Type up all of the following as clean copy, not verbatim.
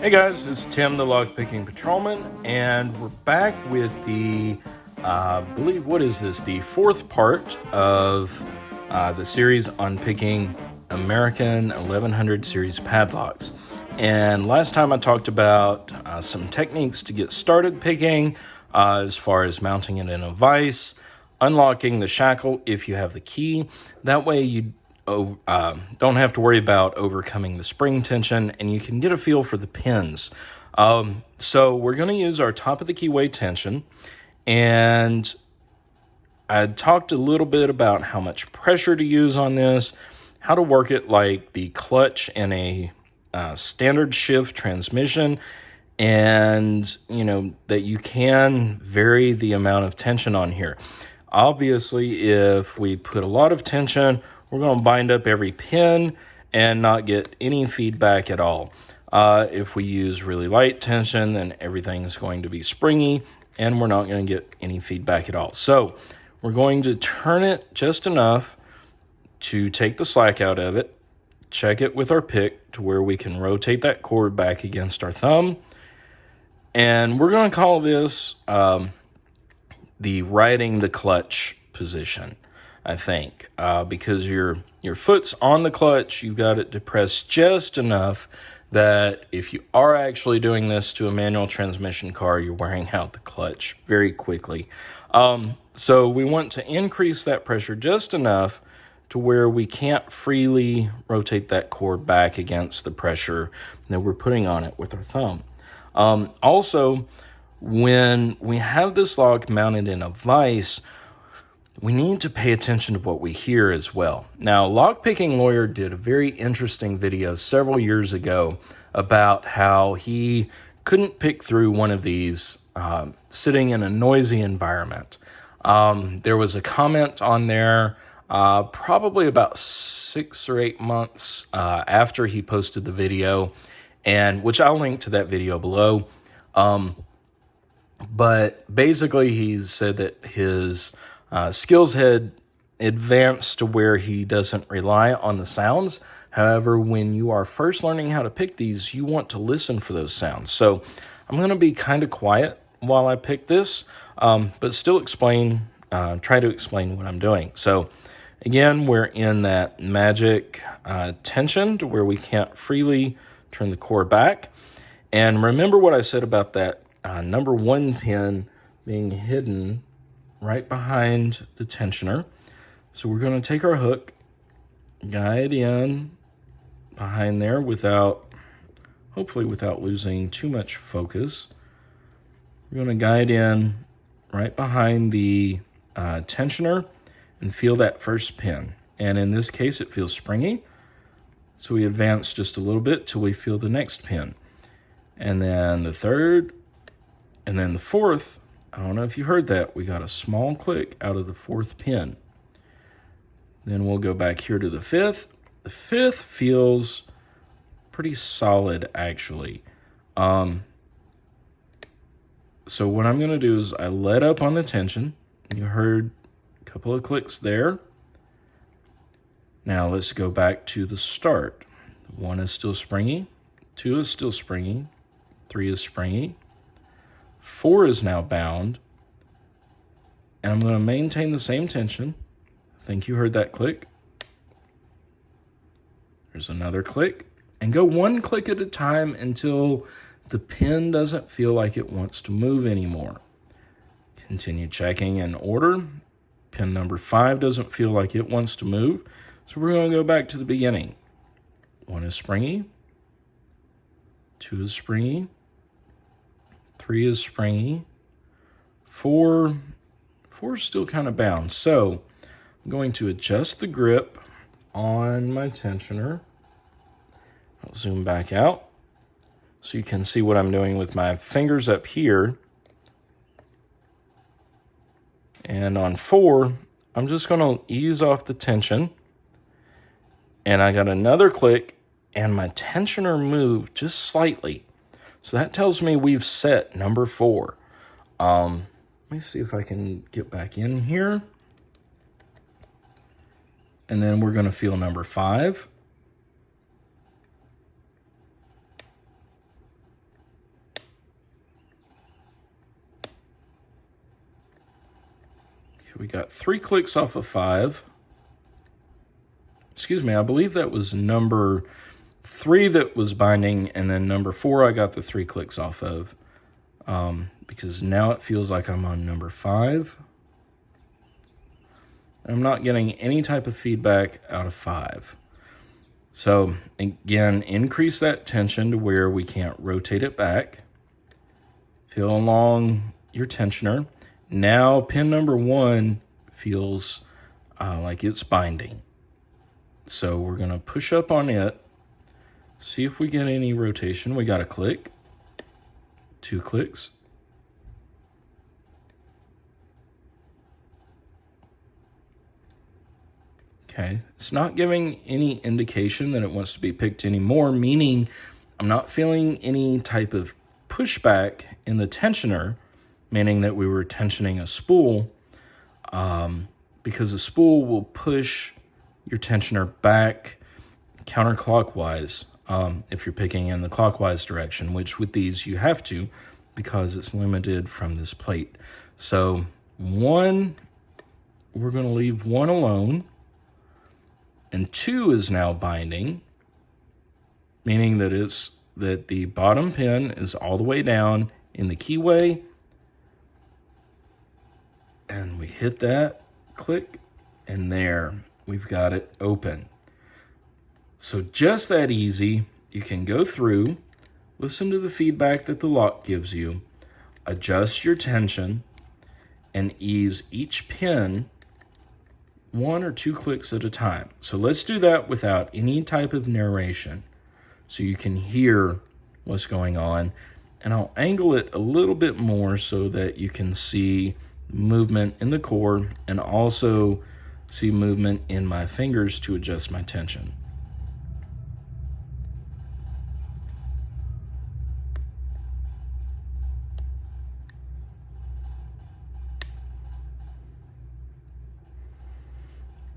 Hey guys, it's Tim, the Lockpicking Patrolman, and we're back with the, the fourth part of the series on picking American 1100 series padlocks. And last time I talked about some techniques to get started picking, as far as mounting it in a vise, unlocking the shackle if you have the key. That way you don't have to worry about overcoming the spring tension, and you can get a feel for the pins. So we're going to use our top of the keyway tension, and I talked a little bit about how much pressure to use on this, how to work it like the clutch in a standard shift transmission, and that you can vary the amount of tension on here. Obviously, if we put a lot of tension, we're going to bind up every pin and not get any feedback at all. If we use really light tension, then everything is going to be springy and we're not going to get any feedback at all. So we're going to turn it just enough to take the slack out of it, check it with our pick to where we can rotate that cord back against our thumb. And we're going to call this the riding the clutch position, I think, because your foot's on the clutch, you've got it depressed just enough that if you are actually doing this to a manual transmission car, you're wearing out the clutch very quickly. So we want to increase that pressure just enough to where we can't freely rotate that cord back against the pressure that we're putting on it with our thumb. Also, when we have this lock mounted in a vise, we need to pay attention to what we hear as well. Now, LockPickingLawyer did a very interesting video several years ago about how he couldn't pick through one of these sitting in a noisy environment. There was a comment on there probably about 6 or 8 months after he posted the video, and which I'll link to that video below. But basically, he said that his skills had advanced to where he doesn't rely on the sounds. However, when you are first learning how to pick these, you want to listen for those sounds. So I'm going to be kind of quiet while I pick this, but still try to explain what I'm doing. So again, we're in that magic tension to where we can't freely turn the cord back. And remember what I said about that number 1 pin being hidden right behind the tensioner. So we're going to take our hook, guide in behind there hopefully without losing too much focus. We're going to guide in right behind the tensioner and feel that first pin. And in this case, it feels springy. So we advance just a little bit till we feel the next pin. And then the third, and then the fourth. I don't know if you heard that. We got a small click out of the 4th pin. Then we'll go back here to the 5th. The 5th feels pretty solid, actually. So what I'm going to do is I let up on the tension. You heard a couple of clicks there. Now let's go back to the start. 1 is still springy. 2 is still springy. 3 is springy. 4 is now bound, and I'm going to maintain the same tension. I think you heard that click. There's another click, and go 1 click at a time until the pin doesn't feel like it wants to move anymore. Continue checking in order. Pin number 5 doesn't feel like it wants to move, so we're going to go back to the beginning. 1 is springy. 2 is springy. 3 is springy. 4 is still kind of bound. So I'm going to adjust the grip on my tensioner. I'll zoom back out so you can see what I'm doing with my fingers up here. And on 4, I'm just going to ease off the tension. And I got another click, and my tensioner moved just slightly. So that tells me we've set number 4. Let me see if I can get back in here. And then we're going to feel number 5. we got 3 clicks off of 5. Excuse me, I believe that was number 3 that was binding, and then number 4 I got the 3 clicks off of. Because now it feels like I'm on number 5. I'm not getting any type of feedback out of 5. So again, increase that tension to where we can't rotate it back. Feel along your tensioner. Now pin number 1 feels like it's binding. So we're going to push up on it, see if we get any rotation. We got a click, 2 clicks. Okay, it's not giving any indication that it wants to be picked anymore, meaning I'm not feeling any type of pushback in the tensioner, meaning that we were tensioning a spool, because a spool will push your tensioner back counterclockwise if you're picking in the clockwise direction, which with these you have to because it's limited from this plate. So 1, we're going to leave 1 alone, and 2 is now binding, meaning that the bottom pin is all the way down in the keyway, and we hit that, click, and there, we've got it open. So just that easy, you can go through, listen to the feedback that the lock gives you, adjust your tension, and ease each pin 1 or 2 clicks at a time. So let's do that without any type of narration so you can hear what's going on. And I'll angle it a little bit more so that you can see movement in the core and also see movement in my fingers to adjust my tension.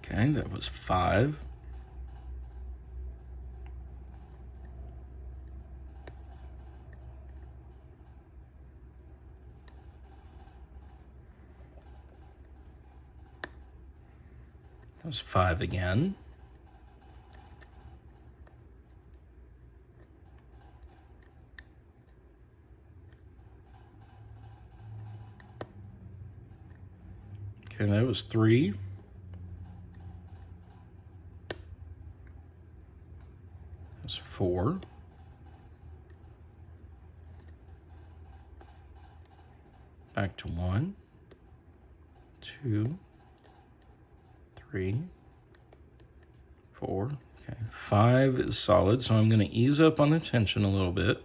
Okay, that was 5. That was 5 again. Okay, that was 3. That's 4. Back to 1, 2, 3, 4. Okay, 5 is solid, so I'm going to ease up on the tension a little bit.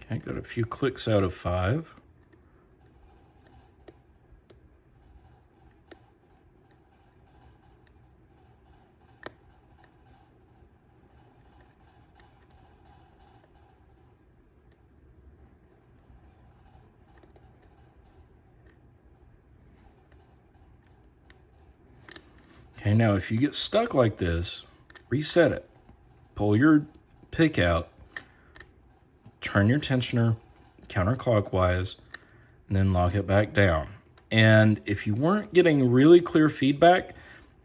Okay, got a few clicks out of 5. Okay, now if you get stuck like this, reset it. Pull your pick out, turn your tensioner counterclockwise, and then lock it back down. And if you weren't getting really clear feedback,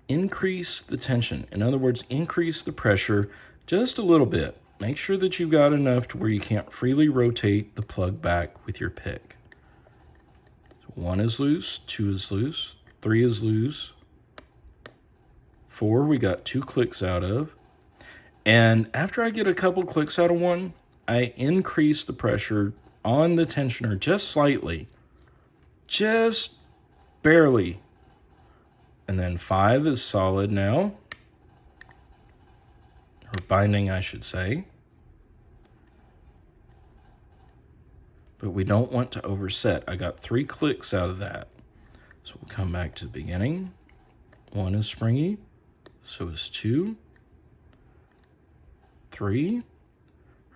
increase the tension. In other words, increase the pressure just a little bit. Make sure that you've got enough to where you can't freely rotate the plug back with your pick. So 1 is loose, 2 is loose, 3 is loose, 4 we got 2 clicks out of. And after I get a couple clicks out of 1, I increase the pressure on the tensioner just slightly, just barely. And then 5 is solid now, or binding, I should say. But we don't want to overset. I got 3 clicks out of that. So we'll come back to the beginning. 1 is springy, so is 2, 3,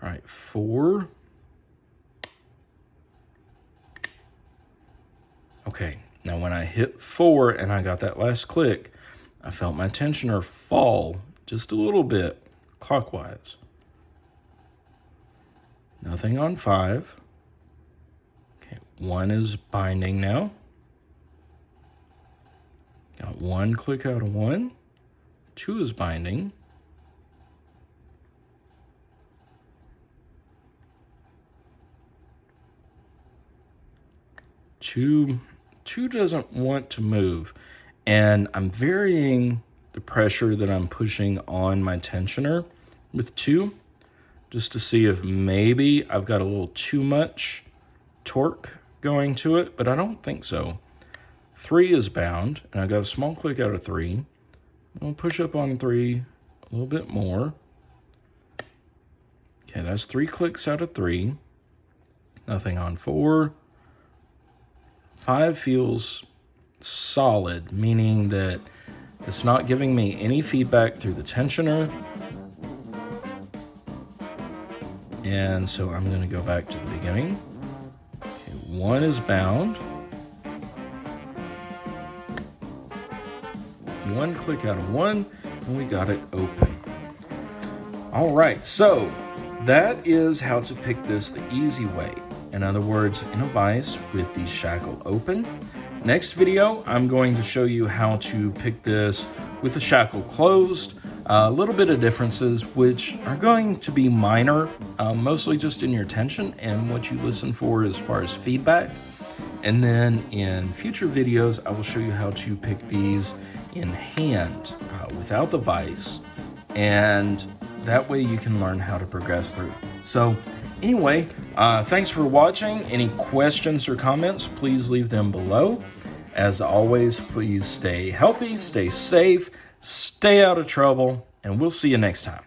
all right, 4. Okay, now when I hit 4 and I got that last click, I felt my tensioner fall just a little bit clockwise. Nothing on 5. Okay, 1 is binding now. Got 1 click out of 1. 2 is binding. 2 doesn't want to move. And I'm varying the pressure that I'm pushing on my tensioner with 2, just to see if maybe I've got a little too much torque going to it, but I don't think so. 3 is bound, and I got a small click out of 3. I'll push up on 3 a little bit more. Okay, that's 3 clicks out of 3. Nothing on 4. 5 feels solid, meaning that it's not giving me any feedback through the tensioner. And so I'm going to go back to the beginning. Okay, 1 is bound. 1 click out of 1, and we got it open. All right, so that is how to pick this the easy way. In other words, in a vise with the shackle open. Next video, I'm going to show you how to pick this with the shackle closed. A little bit of differences, which are going to be minor, mostly just in your tension and what you listen for as far as feedback. And then in future videos, I will show you how to pick these in hand without the vise. And that way you can learn how to progress through. So anyway, thanks for watching. Any questions or comments, please leave them below. As always, please stay healthy, stay safe, stay out of trouble, and we'll see you next time.